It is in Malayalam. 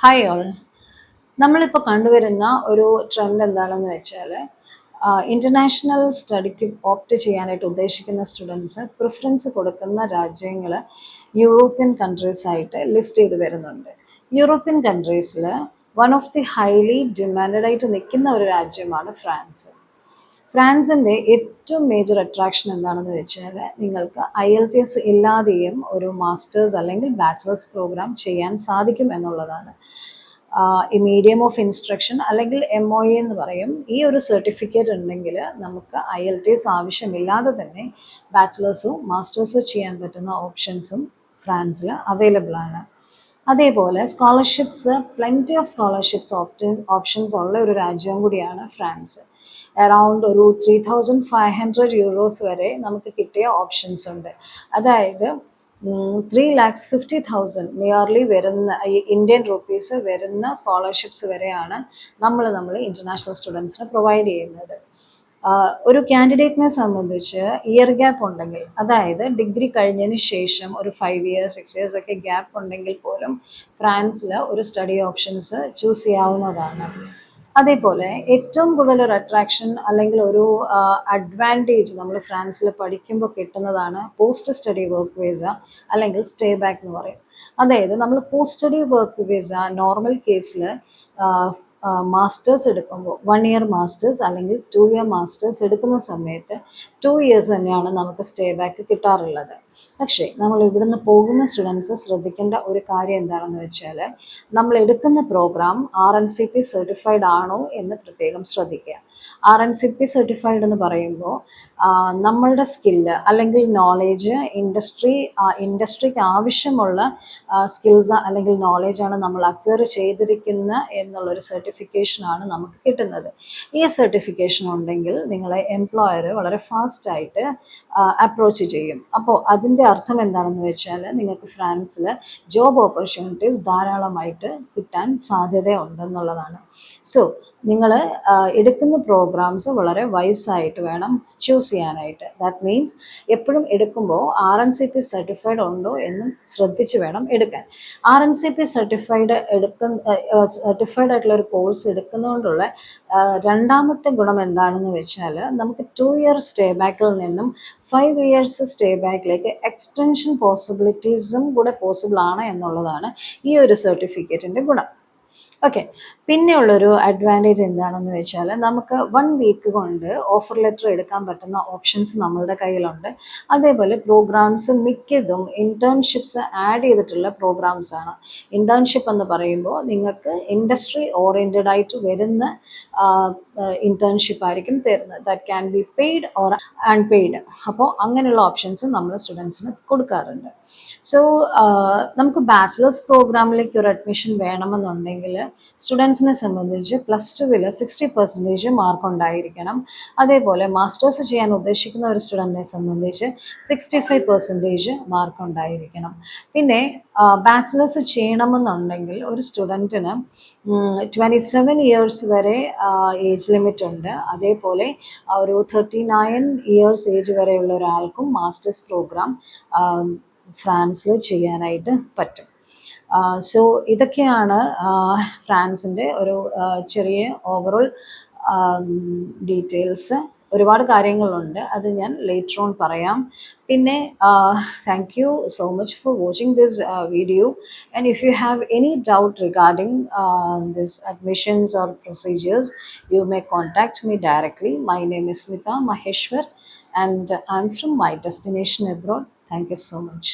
Hi all. നമ്മളിപ്പോൾ കണ്ടുവരുന്ന ഒരു ട്രെൻഡ് എന്താണെന്ന് വെച്ചാൽ ഇൻ്റർനാഷണൽ സ്റ്റഡിക്ക് ഓപ്റ്റ് ചെയ്യാനായിട്ട് ഉദ്ദേശിക്കുന്ന സ്റ്റുഡൻസ് പ്രിഫറൻസ് കൊടുക്കുന്ന രാജ്യങ്ങൾ യൂറോപ്യൻ കൺട്രീസ് ആയിട്ട് ലിസ്റ്റ് ചെയ്ത് വരുന്നുണ്ട്. യൂറോപ്യൻ കൺട്രീസിൽ one of the highly demanded ആയിട്ട് നിൽക്കുന്ന ഒരു രാജ്യമാണ് ഫ്രാൻസ്. ഫ്രാൻസിൻ്റെ ഏറ്റവും മേജർ അട്രാക്ഷൻ എന്താണെന്ന് വെച്ചാൽ നിങ്ങൾക്ക് IELTS ഇല്ലാതെയും ഒരു മാസ്റ്റേഴ്സ് അല്ലെങ്കിൽ ബാച്ചിലേഴ്സ് പ്രോഗ്രാം ചെയ്യാൻ സാധിക്കും എന്നുള്ളതാണ്. ഈ മീഡിയം ഓഫ് ഇൻസ്ട്രക്ഷൻ അല്ലെങ്കിൽ MOA എന്ന് പറയും. ഈ ഒരു സർട്ടിഫിക്കറ്റ് ഉണ്ടെങ്കിൽ നമുക്ക് IELTS ആവശ്യമില്ലാതെ തന്നെ ബാച്ചിലേഴ്സോ മാസ്റ്റേഴ്സോ ചെയ്യാൻ പറ്റുന്ന ഓപ്ഷൻസും ഫ്രാൻസിൽ അവൈലബിൾ ആണ്. അതേപോലെ scholarships, plenty of scholarships options ഉള്ള ഒരു രാജ്യവും കൂടിയാണ് ഫ്രാൻസ്. അറൗണ്ട് ഒരു 3,500 വരെ നമുക്ക് കിട്ടിയ ഓപ്ഷൻസ് ഉണ്ട്. അതായത് 3,50,000 നിയർലി വരുന്ന ഈ ഇന്ത്യൻ റുപ്പീസ് വരുന്ന സ്കോളർഷിപ്സ് വരെയാണ് നമ്മൾ ഇൻ്റർനാഷണൽ സ്റ്റുഡൻസിന് പ്രൊവൈഡ് ചെയ്യുന്നത്. ഒരു കാൻഡിഡേറ്റിനെ സംബന്ധിച്ച് ഇയർ ഗ്യാപ്പ് ഉണ്ടെങ്കിൽ, അതായത് ഡിഗ്രി കഴിഞ്ഞതിന് ശേഷം ഒരു 5 years 6 years ഒക്കെ ഗ്യാപ്പ് ഉണ്ടെങ്കിൽ പോലും ഫ്രാൻസിൽ ഒരു സ്റ്റഡി ഓപ്ഷൻസ് ചൂസ് ചെയ്യാവുന്നതാണ്. അതേപോലെ ഏറ്റവും കൂടുതൽ ഒരു അട്രാക്ഷൻ അല്ലെങ്കിൽ ഒരു അഡ്വാൻറ്റേജ് നമ്മൾ ഫ്രാൻസിൽ പഠിക്കുമ്പോൾ കിട്ടുന്നതാണ് പോസ്റ്റ് സ്റ്റഡി വർക്ക് വിസ അല്ലെങ്കിൽ സ്റ്റേ ബാക്ക് എന്ന് പറയും. അതായത് നമ്മൾ post study work visa normal കേസിൽ മാസ്റ്റേഴ്സ് എടുക്കുമ്പോൾ 1 year മാസ്റ്റേഴ്സ് അല്ലെങ്കിൽ 2 year മാസ്റ്റേഴ്സ് എടുക്കുന്ന സമയത്ത് 2 years തന്നെയാണ് നമുക്ക് സ്റ്റേ ബാക്ക് കിട്ടാറുള്ളത്. പക്ഷേ നമ്മൾ ഇവിടുന്ന് പോകുന്ന സ്റ്റുഡൻസ് ശ്രദ്ധിക്കേണ്ട ഒരു കാര്യം എന്താണെന്ന് വെച്ചാൽ നമ്മൾ എടുക്കുന്ന പ്രോഗ്രാം RNCP സർട്ടിഫൈഡ് ആണോ എന്ന് പ്രത്യേകം ശ്രദ്ധിക്കുക. RNCP സർട്ടിഫൈഡ് എന്ന് പറയുമ്പോൾ നമ്മളുടെ സ്കില്ല് അല്ലെങ്കിൽ നോളേജ് ഇൻഡസ്ട്രിക്ക് ആവശ്യമുള്ള സ്കിൽസ് അല്ലെങ്കിൽ നോളേജാണ് നമ്മൾ അക്വയർ ചെയ്തിരിക്കുന്ന എന്നുള്ളൊരു സർട്ടിഫിക്കേഷനാണ് നമുക്ക് കിട്ടുന്നത്. ഈ സർട്ടിഫിക്കേഷൻ ഉണ്ടെങ്കിൽ നിങ്ങളെ എംപ്ലോയർ വളരെ ഫാസ്റ്റായിട്ട് അപ്രോച്ച് ചെയ്യും. അപ്പോൾ അതിൻ്റെ അർത്ഥം എന്താണെന്ന് വെച്ചാൽ നിങ്ങൾക്ക് ഫ്രാൻസിൽ ജോബ് ഓപ്പർച്യൂണിറ്റീസ് ധാരാളമായിട്ട് കിട്ടാൻ സാധ്യതയുണ്ടെന്നുള്ളതാണ്. സോ നിങ്ങൾ എടുക്കുന്ന പ്രോഗ്രാംസ് വളരെ വൈസായിട്ട് വേണം ചൂസ് ചെയ്യാനായിട്ട്. ദാറ്റ് മീൻസ് എപ്പോഴും എടുക്കുമ്പോൾ RNCP സർട്ടിഫൈഡ് ഉണ്ടോ എന്നും ശ്രദ്ധിച്ച് വേണം എടുക്കാൻ. RNCP സർട്ടിഫൈഡ് ആയിട്ടുള്ള ഒരു കോഴ്സ് എടുക്കുന്നതുകൊണ്ടുള്ള രണ്ടാമത്തെ ഗുണം എന്താണെന്ന് വെച്ചാൽ നമുക്ക് 2 year സ്റ്റേ ബാക്കിൽ നിന്നും 5 years സ്റ്റേ ബാക്കിലേക്ക് എക്സ്റ്റൻഷൻ പോസിബിലിറ്റീസും കൂടെ പോസിബിൾ ആണ് എന്നുള്ളതാണ് ഈ ഒരു സർട്ടിഫിക്കറ്റിൻ്റെ ഗുണം. ഓക്കെ, പിന്നെയുള്ളൊരു അഡ്വാൻറ്റേജ് എന്താണെന്ന് വെച്ചാൽ നമുക്ക് 1 week കൊണ്ട് ഓഫർ ലെറ്റർ എടുക്കാൻ പറ്റുന്ന ഓപ്ഷൻസ് നമ്മളുടെ കയ്യിലുണ്ട്. അതേപോലെ പ്രോഗ്രാംസ് മിക്കതും ഇൻറ്റേൺഷിപ്സ് ആഡ് ചെയ്തിട്ടുള്ള പ്രോഗ്രാംസ് ആണ്. ഇൻറ്റേൺഷിപ്പ് എന്ന് പറയുമ്പോൾ നിങ്ങൾക്ക് ഇൻഡസ്ട്രി ഓറിയൻറ്റഡ് ആയിട്ട് വരുന്ന ഇൻറ്റേൺഷിപ്പ് ആയിരിക്കും തരുന്നത്. That can be paid or unpaid. അപ്പോൾ അങ്ങനെയുള്ള ഓപ്ഷൻസ് നമ്മൾ സ്റ്റുഡൻസിന് കൊടുക്കാറുണ്ട്. സോ നമുക്ക് ബാച്ചിലേഴ്സ് പ്രോഗ്രാമിലേക്ക് ഒരു അഡ്മിഷൻ വേണമെന്നുണ്ടെങ്കിൽ സ്റ്റുഡൻസിനെ സംബന്ധിച്ച് +2 60% മാർക്ക് ഉണ്ടായിരിക്കണം. അതേപോലെ മാസ്റ്റേഴ്സ് ചെയ്യാൻ ഉദ്ദേശിക്കുന്ന ഒരു സ്റ്റുഡൻറ്റിനെ സംബന്ധിച്ച് 65% മാർക്ക് ഉണ്ടായിരിക്കണം. പിന്നെ ബാച്ചിലേഴ്സ് ചെയ്യണമെന്നുണ്ടെങ്കിൽ ഒരു സ്റ്റുഡൻറ്റിന് 27 years വരെ ഏജ് ലിമിറ്റ് ഉണ്ട്. അതേപോലെ ഒരു 39 years ഏജ് വരെയുള്ള ഒരാൾക്കും മാസ്റ്റേഴ്സ് പ്രോഗ്രാം ഫ്രാൻസിൽ ചെയ്യാനായിട്ട് പറ്റും. സോ ഇതൊക്കെയാണ് ഫ്രാൻസിൻ്റെ ഒരു ചെറിയ ഓവറോൾ ഡീറ്റെയിൽസ്. ഒരുപാട് കാര്യങ്ങളുണ്ട്, അത് ഞാൻ ലേറ്റർ ഓൺ പറയാം. പിന്നെ thank you so much for watching this video. And if you have any doubt regarding this admissions or procedures, you may contact me directly. My name is Smita Maheshwar and I'm from My Destination Abroad. Thank you so much.